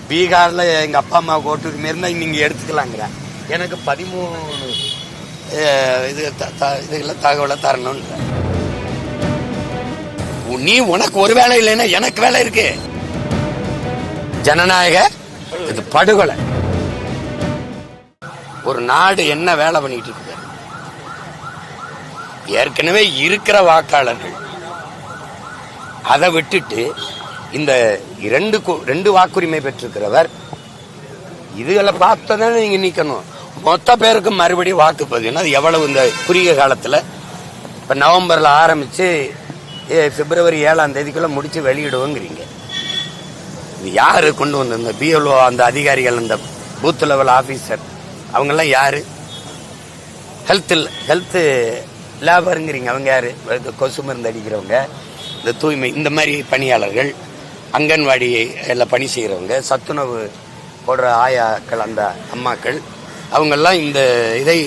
பீகார்ல எங்க அப்பா அம்மா ஓட்டுக்கு மாரி நீங்க எடுத்துக்கலாங்கிற. எனக்கு 13 இதுல தகவலை தரணும்ன்ற. நீ உனக்கு ஒரு வேலை இல்லைன்னா எனக்கு வேலை இருக்கு. ஜனநாயக இது படுகொலை. ஒரு நாடு என்ன வேலை பண்ணிட்டு இருக்கு? ஏற்கனவே இருக்கிற வாக்காளர்கள் அதை விட்டுட்டு இந்த ரெண்டு வாக்குரிமை பெற்றிருக்கிறவர் இதுகளை பார்த்ததான் நீங்க நீக்கணும். மொத்த பேருக்கு மறுபடியும் வாக்குப்பதிவு அது எவ்வளவு இந்த குறுகிய காலத்துல இப்ப நவம்பர்ல ஆரம்பிச்சு பிப்ரவரி 7ஆம் தேதிக்குள்ள முடிச்சு வெளியிடுவோங்கிறீங்க. இது யாரு கொண்டு வந்த இந்த பிஎல்ஓ அந்த அதிகாரிகள், இந்த பூத் லெவல் ஆபீசர் அவங்கெல்லாம் யாரு? ஹெல்த் லேபருங்கிறீங்க. அவங்க யாரு? கொசு மருந்து அடிக்கிறவங்க, இந்த தூய்மை இந்த மாதிரி பணியாளர்கள், அங்கன்வாடி எல்லாம் பணி செய்கிறவங்க, சத்துணவு போடுற ஆயாக்கள், அந்த அம்மாக்கள், அவங்கெல்லாம் இந்த இதை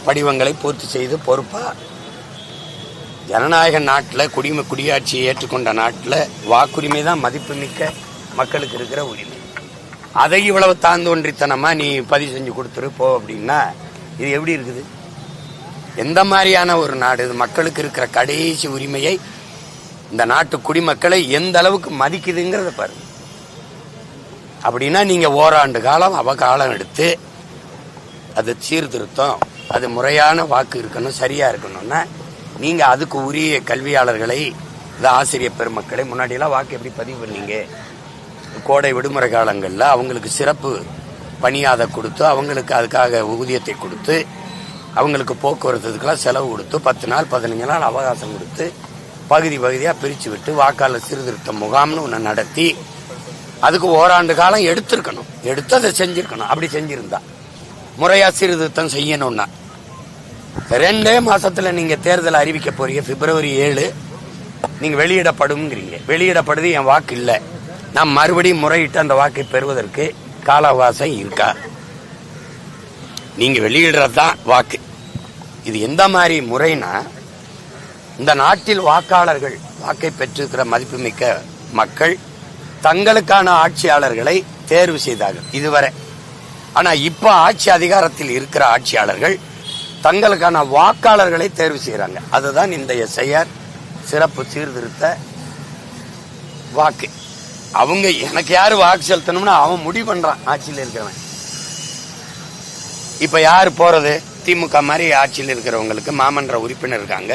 படிவங்களை பூர்த்தி செய்து பொறுப்பா ஜனநாயக நாட்டில் குடியாட்சியை ஏற்றுக்கொண்ட நாட்டில் வாக்குரிமை தான் மதிப்புமிக்க மக்களுக்கு இருக்கிற உரிமை. அதை இவ்வளவு தாந்தோன்றித்தனமா நீ பதிவு செஞ்சு கொடுத்துரு போ அப்படின்னா இது எப்படி இருக்குது? எந்த மாதிரியான ஒரு நாடு இது? மக்களுக்கு இருக்கிற கடைசி உரிமையை இந்த நாட்டு குடிமக்களை எந்த அளவுக்கு மதிக்குதுங்கிறத பாருங்க. அப்படின்னா நீங்க ஓராண்டு காலம் அவகாலம் எடுத்து அது சீர்திருத்தம், அது முறையான வாக்கு இருக்கணும், சரியா இருக்கணும்னா நீங்க அதுக்கு உரிய கல்வியாளர்களை, ஆசிரியர் பெருமக்களை, முன்னாடியெல்லாம் வாக்கு எப்படி பதிவு பண்ணீங்க? கோடை விடுமுறை காலங்களில் அவங்களுக்கு சிறப்பு பணியாதை கொடுத்து, அவங்களுக்கு அதுக்காக ஊதியத்தை கொடுத்து, அவங்களுக்கு போக்குவரத்துக்கெல்லாம் செலவு கொடுத்து 10 நாள் 15 நாள் அவகாசம் கொடுத்து பகுதியாக பிரித்து விட்டு வாக்காளர் சீர்திருத்த முகாம்னு ஒன்று நடத்தி அதுக்கு ஓராண்டு காலம் எடுத்திருக்கணும். எடுத்து அதை செஞ்சிருக்கணும். அப்படி செஞ்சிருந்தா முறையா சீர்திருத்தம் செய்யணும்னா 2 மாசத்துல நீங்க தேர்தல் அறிவிக்க போறீங்க. பிப்ரவரி 7 நீங்க வெளியிடப்படும்ங்கிறீங்க. வெளியிடப்படுது, என் வாக்கு இல்லை, நான் மறுபடியும் முறையிட்டு அந்த வாக்கை பெறுவதற்கு கால அவகாசம் இருக்கா? நீங்க வெளியிடுறதுதான் வாக்கு. இது எந்த மாதிரி முறைனா, இந்த நாட்டில் வாக்காளர்கள் வாக்கை பெற்றிருக்கிற மதிப்புமிக்க மக்கள் தங்களுக்கான ஆட்சியாளர்களை தேர்வு செய்தார்கள் இதுவரை. ஆனா இப்ப ஆட்சி அதிகாரத்தில் இருக்கிற ஆட்சியாளர்கள் தங்களுக்கான வாக்காளர்களை தேர்வு செய்யறாங்க. அதுதான் இந்த எஸ்ஐஆர் சிறப்பு சீர்திருத்த வாக்கு. அவங்க எனக்கு யாரு வாக்கு செலுத்தணும்னு அவன் முடிவு பண்றான், ஆட்சியில் இருக்கிறவன். இப்ப யாரு போறது? திமுக மாதிரி ஆட்சியில் இருக்கிறவங்களுக்கு மாமன்ற உறுப்பினர் இருக்காங்க,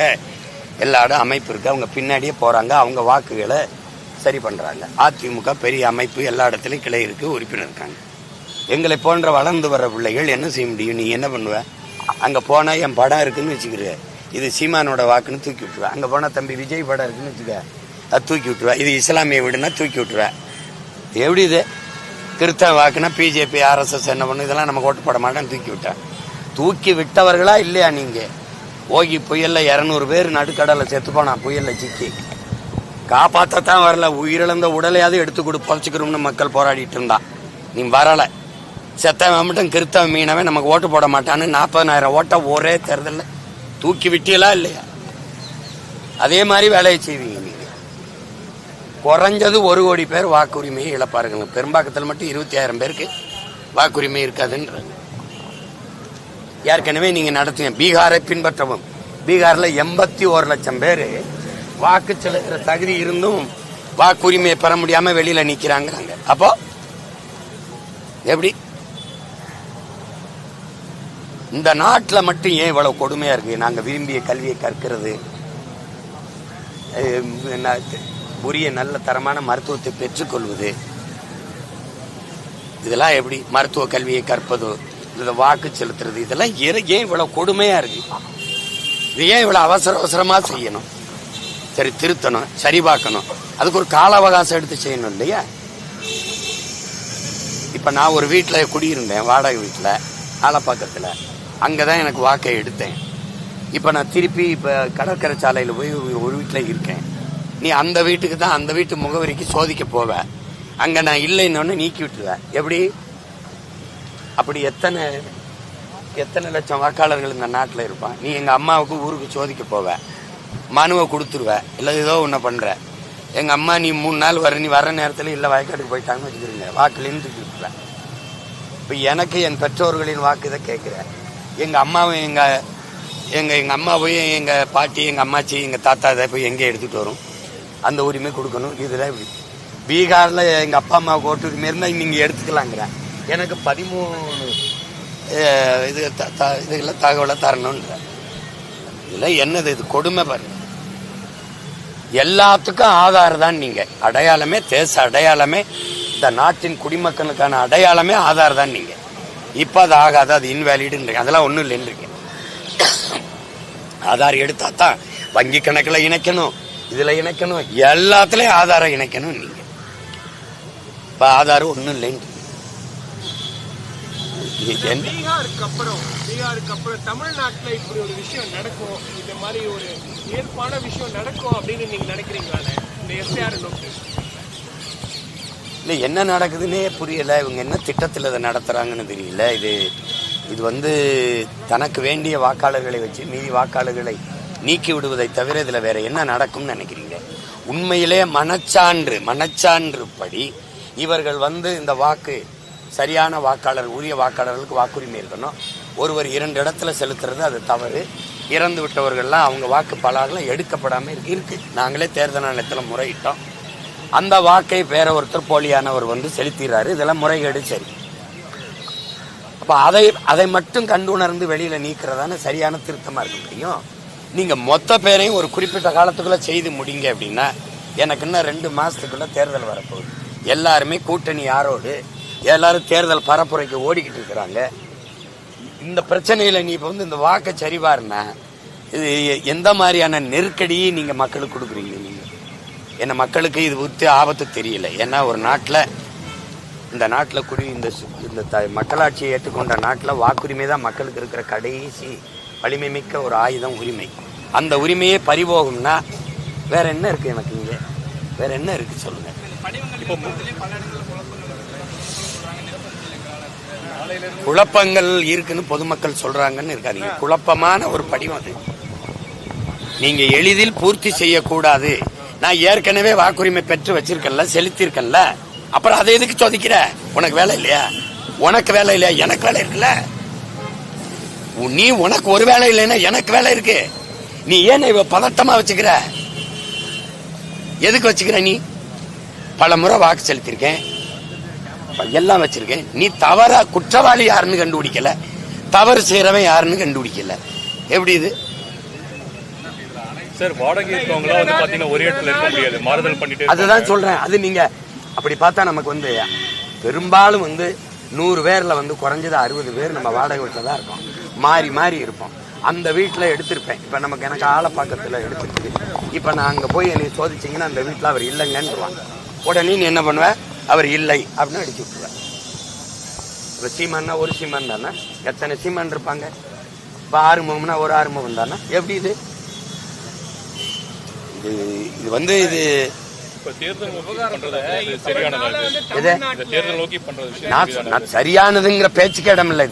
எல்லா இடம் அமைப்பு இருக்கு, அவங்க பின்னாடியே போறாங்க, அவங்க வாக்குகளை சரி பண்றாங்க. அதிமுக பெரிய அமைப்பு, எல்லா இடத்துலயும் கிளை இருக்கு, உறுப்பினர் இருக்காங்க. எங்களை போன்ற வளர்ந்து வர பிள்ளைகள் என்ன செய்ய முடியும்? நீ என்ன பண்ணுவ? அங்க போனா என் படம் இருக்குன்னு வச்சுக்கிற, இது சீமானோட வாக்குன்னு தூக்கி விட்டுருவேன். அங்க போனா தம்பி விஜய் படம் இருக்குன்னு வச்சுக்க, அது தூக்கி விட்டுருவேன். இது இஸ்லாமிய வீடுன்னா தூக்கி விட்டுருவேன். எப்படி இது? கிறிஸ்தவ வாக்குனா பிஜேபி RSS என்ன பண்ணு, இதெல்லாம் நம்ம ஓட்டு போட மாட்டேன்னு தூக்கி விட்டேன். தூக்கி விட்டவர்களா இல்லையா நீங்க? ஓகி புயல்ல 200 பேர் நடுக்கடலை செத்து போனா, புயல்ல சிக்கி காப்பாற்றத்தான் வரல, உயிரிழந்த உடலையாவது எடுத்து கொடு புதைச்சுக்கிறோம்னு மக்கள் போராடிட்டு இருந்தான். நீ வரல, செத்தவன் மட்டும் கிறிஸ்தவ மீனவன் நமக்கு ஓட்டு போட மாட்டான்னு 40,000 ஓட்ட ஒரே தேர்தலில் தூக்கி விட்டீங்களா இல்லையா? அதே மாதிரி வேலையை செய்வீங்க நீங்க. குறைஞ்சது 1 கோடி பேர் வாக்குரிமையை இழப்பாருங்க. பெரும்பாக்கத்தில் மட்டும் 25,000 பேருக்கு வாக்குரிமை இருக்காதுன்ற. ஏற்கனவே நீங்க நடத்துங்க. பீகாரை பின்பற்றவும். பீகார்ல 81 லட்சம் பேர் வாக்கு செலுத்துற தகுதி இருந்தும் வாக்குரிமையை பெற முடியாம வெளியில நிக்கிறாங்க. அப்போ எப்படி? இந்த நாட்டில் மட்டும் ஏன் இவ்வளவு கொடுமையா இருக்கு? நாங்க விரும்பிய கல்வியை கற்கிறது, உரிய நல்ல தரமான மருத்துவத்தை பெற்றுக்கொள்வது, இதெல்லாம் எப்படி? மருத்துவ கல்வியை கற்பது, இதை வாக்கு செலுத்துறது, இதெல்லாம் ஏன் இவ்வளவு கொடுமையா இருக்கு? இது ஏன் இவ்வளவு அவசரமா செய்யணும்? சரி, திருத்தணும், சரி பார்க்கணும், அதுக்கு ஒரு கால அவகாசம் எடுத்து செய்யணும் இல்லையா? இப்ப நான் ஒரு வீட்டுல குடியிருந்தேன், வாடகை வீட்டுல ஆலப்பாக்கத்துல. அங்கதான் எனக்கு வாக்கை எடுத்தேன். இப்ப நான் திருப்பி இப்ப கடற்கரை சாலையில போய் ஒரு வீட்டுல இருக்கேன். நீ அந்த வீட்டுக்கு தான், அந்த வீட்டு முகவரிக்கு சோதிக்க போவ, அங்க நான் இல்லைன்னு நீக்கி விட்டுருவேன். எப்படி? அப்படி எத்தனை லட்சம் வாக்காளர்கள் இந்த நாட்டில் இருப்பான். நீ எங்க அம்மாவுக்கு ஊருக்கு சோதிக்க போவ, மனுவை கொடுத்துருவ, இல்லை ஏதோ ஒன்று பண்ற, எங்க அம்மா நீ 3 நாள் நீ வர நேரத்தில் இல்லை வயக்காட்டுக்கு போயிட்டாங்கன்னு வச்சுக்கிறீங்க, வாக்குலேருந்து தூக்கிட்டு. இப்போ எனக்கு என் பெற்றோர்களின் வாக்கு இதை கேட்குறேன். எங்க அம்மாவும் எங்க அம்மாவையும் எங்க பாட்டி எங்க அம்மாச்சி எங்க தாத்தா இதை போய் எங்கே எடுத்துட்டு வரும், அந்த உரிமை கொடுக்கணும். இதுதான் இப்படி. பீகார்ல எங்க அப்பா அம்மாவுக்கு ஓட்டு உரிமை இருந்தால் நீங்க எடுத்துக்கலாங்கிறேன். எனக்கு 13 இதுல தகவலை தரணும்ன்ற. இதுல என்னது இது கொடுமை பாருங்க. எல்லாத்துக்கும் ஆதாரம் தான் நீங்க. அடையாளமே தேச அடையாளமே, இந்த நாட்டின் குடிமக்களுக்கான அடையாளமே ஆதார் தான் நீங்க. இப்ப அது ஆகாது, அது இன்வேலிடுன்றீங்க. அதெல்லாம் ஒண்ணும் இல்லைன்றீங்க. ஆதார் எடுத்தா தான் வங்கி கணக்கில் இணைக்கணும், இதுல இணைக்கணும், எல்லாத்துலயும் ஆதாரம் இணைக்கணும். நீங்க இப்ப ஆதாரம் ஒண்ணும் இல்லைன்னு பீகாருக்கு அப்புறம் தமிழ்நாட்டுல இப்படி ஒரு விஷயம் நடக்கும், இந்த மாதிரி ஒரு ஏற்பான விஷயம் நடக்கும் அப்படின்னு நீங்க நினைக்கிறீங்களா? இந்த எஸ்ஆர் நோக்கி இல்லை, என்ன நடக்குதுன்னே புரியல. இவங்க என்ன திட்டத்தில் இதை நடத்துறாங்கன்னு தெரியல. இது தனக்கு வேண்டிய வாக்காளர்களை வச்சு மீதி வாக்காளர்களை நீக்கி விடுவதை தவிர இதுல வேற என்ன நடக்கும்னு நினைக்கிறீங்க? உண்மையிலே மனச்சான்று படி இவர்கள் இந்த வாக்கு சரியான வாக்காளர், உரிய வாக்காளர்களுக்கு வாக்குரிமை இருக்கணும். ஒருவர் 2 இடத்துல செலுத்துறது அது தவறு. இறந்து விட்டவர்கள்லாம் அவங்க வாக்கு பலகெல்லாம் எடுக்கப்படாம இருக்கு. நாங்களே தேர்தல் ஆணையத்தில் முறையிட்டோம். அந்த வாக்கை வேற ஒருத்தர் போலியானவர் செலுத்திடுறாரு. இதெல்லாம் முறைகேடு. சரி, அப்ப அதை மட்டும் கண்டுணர்ந்து வெளியில நீக்கிறதான சரியான திருத்தமா இருக்க முடியும். நீங்க மொத்த பேரையும் ஒரு குறிப்பிட்ட காலத்துக்குள்ள செய்து முடிங்க அப்படின்னா, எனக்கு இன்னும் 2 மாசத்துக்குள்ள தேர்தல் வரப்போகுது. எல்லாருமே கூட்டணி யாரோடு, எல்லாரும் தேர்தல் பரப்புரைக்கு ஓடிக்கிட்டு இருக்கிறாங்க. இந்த பிரச்சனையில நீ இப்ப இந்த வாக்கை சரிபாருன்னா இது எந்த மாதிரியான நெருக்கடியை நீங்க மக்களுக்கு கொடுக்குறீங்க? நீங்க என்ன மக்களுக்கு இது விட்டு ஆபத்து தெரியல. ஏன்னா ஒரு நாட்டில், இந்த நாட்டில் இந்த மக்களாட்சியை ஏற்றுக்கொண்ட நாட்டில் வாக்குரிமை தான் மக்களுக்கு இருக்கிற கடைசி வலிமை மிக்க ஒரு ஆயுதம், உரிமை. அந்த உரிமையே பறிபோகும்னா வேற என்ன இருக்கு? எனக்கு இங்க வேற என்ன இருக்கு சொல்லுங்க. குழப்பங்கள் இருக்குன்னு பொதுமக்கள் சொல்றாங்கன்னு இருக்காதீங்க. குழப்பமான ஒரு படிவம் அது. நீங்க எளிதில் பூர்த்தி செய்யக்கூடாது. நான் ஏற்கனவே வாக்குரிமை பெற்று வச்சிருக்கேன்ல, செலுத்திருக்கேன்ல, அப்புறம் அதை எதுக்கு சோதிக்கிற? உனக்கு வேலை இல்லையா? உனக்கு வேலை இல்லையா? எனக்கு வேலை இருக்குல்ல. உனக்கு ஒரு வேலை இல்லைன்னா எனக்கு வேலை இருக்கு. நீ ஏன் இவ பதட்டமா வச்சுக்கிற? எதுக்கு வச்சுக்கிற? நீ பல முறை வாக்கு செலுத்திருக்கேன், எல்லாம் வச்சிருக்கேன். நீ தவறா குற்றவாளி யாருன்னு கண்டுபிடிக்கல, தவறு செய்யறவன் யாருன்னு கண்டுபிடிக்கல. எப்படி இது சார்? வாடகை இருக்கவங்களா பாத்தீங்கன்னா ஒரே இடத்துல இருக்க முடியாது, மாறுதல் பண்ணிட்டு. அதுதான் சொல்றேன். அது நீங்க அப்படி பார்த்தா நமக்கு பெரும்பாலும் 100 பேர்ல குறைஞ்சது 60 பேர் நம்ம வாடகை வீட்டில் தான் இருக்கோம். மாறி மாறி இருப்போம். அந்த வீட்டில் எடுத்திருப்பேன். இப்போ எனக்கு ஆலப்பாக்கத்தில் எடுத்துருக்கு. இப்போ நான் அங்கே போய் என்னை சோதிச்சிங்கன்னா அந்த வீட்டில் அவர் இல்லைங்கன்னுவாங்க. உடனே நீ என்ன பண்ணுவேன்? அவர் இல்லை அப்படின்னு அடிச்சு விட்டுருவேன். இப்போ சீமான்னா ஒரு சீமான் தானே, எத்தனை சீமான் இருப்பாங்க? இப்போ ஆறுமுகம்னா ஒரு ஆறுமுகம் தானே. எப்படி இது சரியானதுங்கிற பேச்சுக்கு இடம் இல்லை.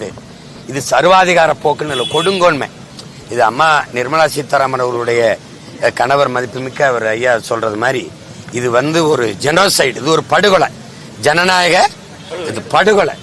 இது சர்வாதிகார போக்குன்னு இல்லை, கொடுங்கோன்மை. இது அம்மா நிர்மலா சீதாராமன் அவர்களுடைய கணவர் மதிப்புமிக்க அவர் ஐயா சொல்றது மாதிரி இது ஒரு ஜெனோசைடு. இது ஒரு படுகொலை, ஜனநாயக இது படுகொலை.